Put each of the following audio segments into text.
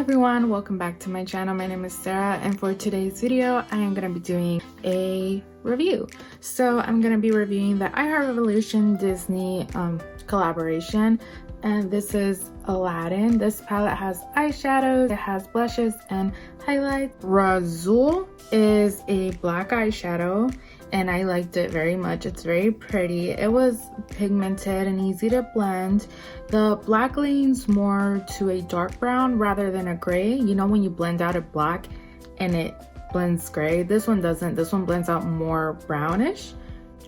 everyone, welcome back to my channel. My name is Sarah, and for today's video I am going to be doing a review. So I'm going to be reviewing the Iheartrevolution Disney collaboration, and this is Aladdin. This palette has eyeshadows, it has blushes and highlights. Razul is a black eyeshadow and I liked it very much. It's very pretty. It was pigmented and easy to blend. The black leans more to a dark brown rather than a gray. You know when you blend out a black and it blends gray? This one doesn't. This one blends out more brownish.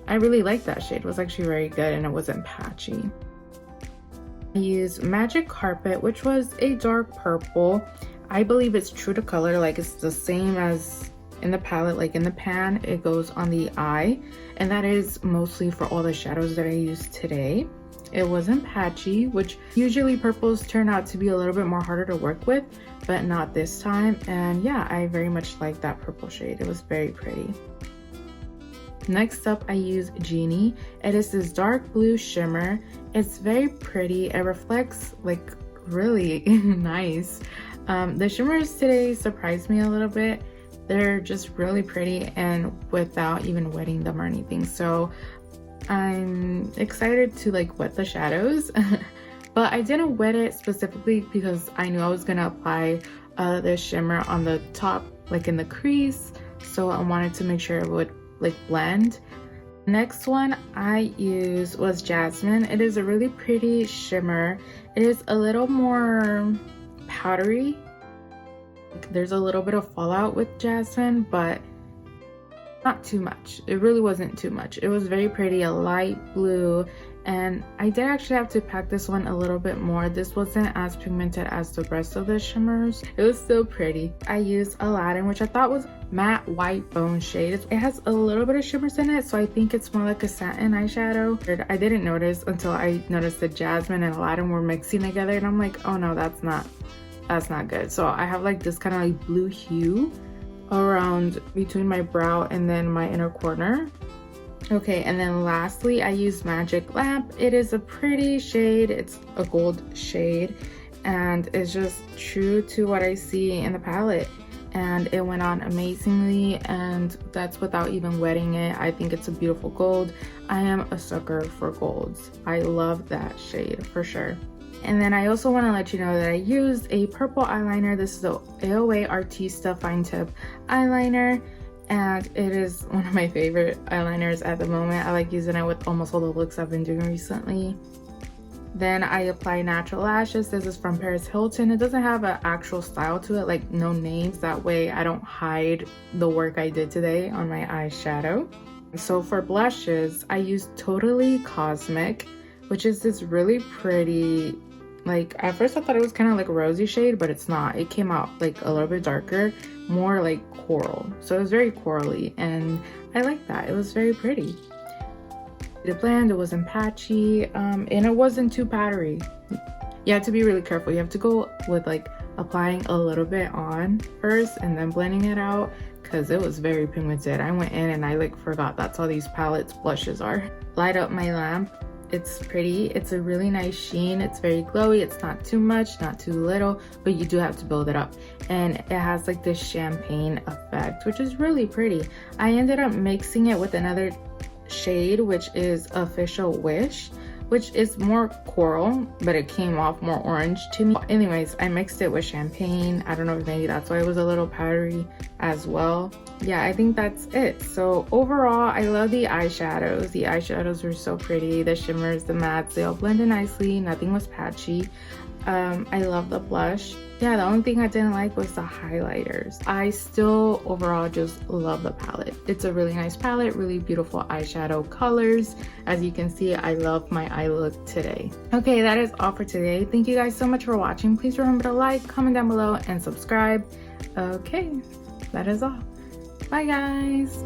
I really like that shade. It was actually very good and it wasn't patchy. I used Magic Carpet, which was a dark purple. I believe it's true to color, like it's the same as in the palette, like in the pan it goes on the eye, and that is mostly for all the shadows that I used today. It wasn't patchy, which usually purples turn out to be a little bit more harder to work with, but not this time. And yeah, I very much like that purple shade. It was very pretty. Next up, I use Genie. It is this dark blue shimmer. It's very pretty. It reflects like really nice. The shimmers today surprised me a little bit. They're just really pretty and without even wetting them or anything. So I'm excited to like wet the shadows. But I didn't wet it specifically because I knew I was gonna apply the shimmer on the top, like in the crease. So I wanted to make sure it would like blend. Next one I used was Jasmine. It is a really pretty shimmer. It is a little more powdery. There's a little bit of fallout with Jasmine, but not too much. It really wasn't too much. It was very pretty, a light blue, and I did actually have to pack this one a little bit more. This wasn't as pigmented as the rest of the shimmers. It was still pretty. I used Aladdin, which I thought was matte white bone shade. It has a little bit of shimmers in it, so I think it's more like a satin eyeshadow. I didn't notice until I noticed that Jasmine and Aladdin were mixing together, and I'm like, oh no, that's not good. So I have like this kind of like blue hue around between my brow and then my inner corner. Okay, and then lastly I used Magic Lamp. It is a pretty shade. It's a gold shade and it's just true to what I see in the palette, and it went on amazingly, and that's without even wetting it. I think it's a beautiful gold. I am a sucker for golds. I love that shade for sure. And then I also want to let you know that I used a purple eyeliner. This is the AOA Artista Fine Tip eyeliner, and it is one of my favorite eyeliners at the moment. I like using it with almost all the looks I've been doing recently. Then I apply natural lashes. This is from Paris Hilton. It doesn't have an actual style to it, like no names. That way I don't hide the work I did today on my eyeshadow. So for blushes, I used Totally Cosmic, which is this really pretty, like at first I thought it was kind of like a rosy shade, but it's not. It came out like a little bit darker, more like coral. So it was very corally, and I like that. It was very pretty. It blend, it wasn't patchy, and it wasn't too powdery. You have to be really careful. You have to go with like applying a little bit on first and then blending it out, because it was very pigmented. I went in and I like forgot that's how these palettes blushes are. Light up my lamp. It's pretty. It's a really nice sheen. It's very glowy. It's not too much, not too little, but you do have to build it up. And it has like this champagne effect, which is really pretty. I ended up mixing it with another shade, which is Official Wish, which is more coral, but it came off more orange to me. Anyways, I mixed it with champagne. I don't know if maybe that's why it was a little powdery as well. Yeah, I think that's it. So overall, I love the eyeshadows. The eyeshadows were so pretty. The shimmers, the mattes, they all blended nicely. Nothing was patchy. I love the blush. Yeah, the only thing I didn't like was the highlighters. I still overall just love the palette. It's a really nice palette, really beautiful eyeshadow colors. As you can see, I love my eye look today. Okay, that is all for today. Thank you guys so much for watching. Please remember to like, comment down below, and subscribe. Okay, that is all. Bye guys.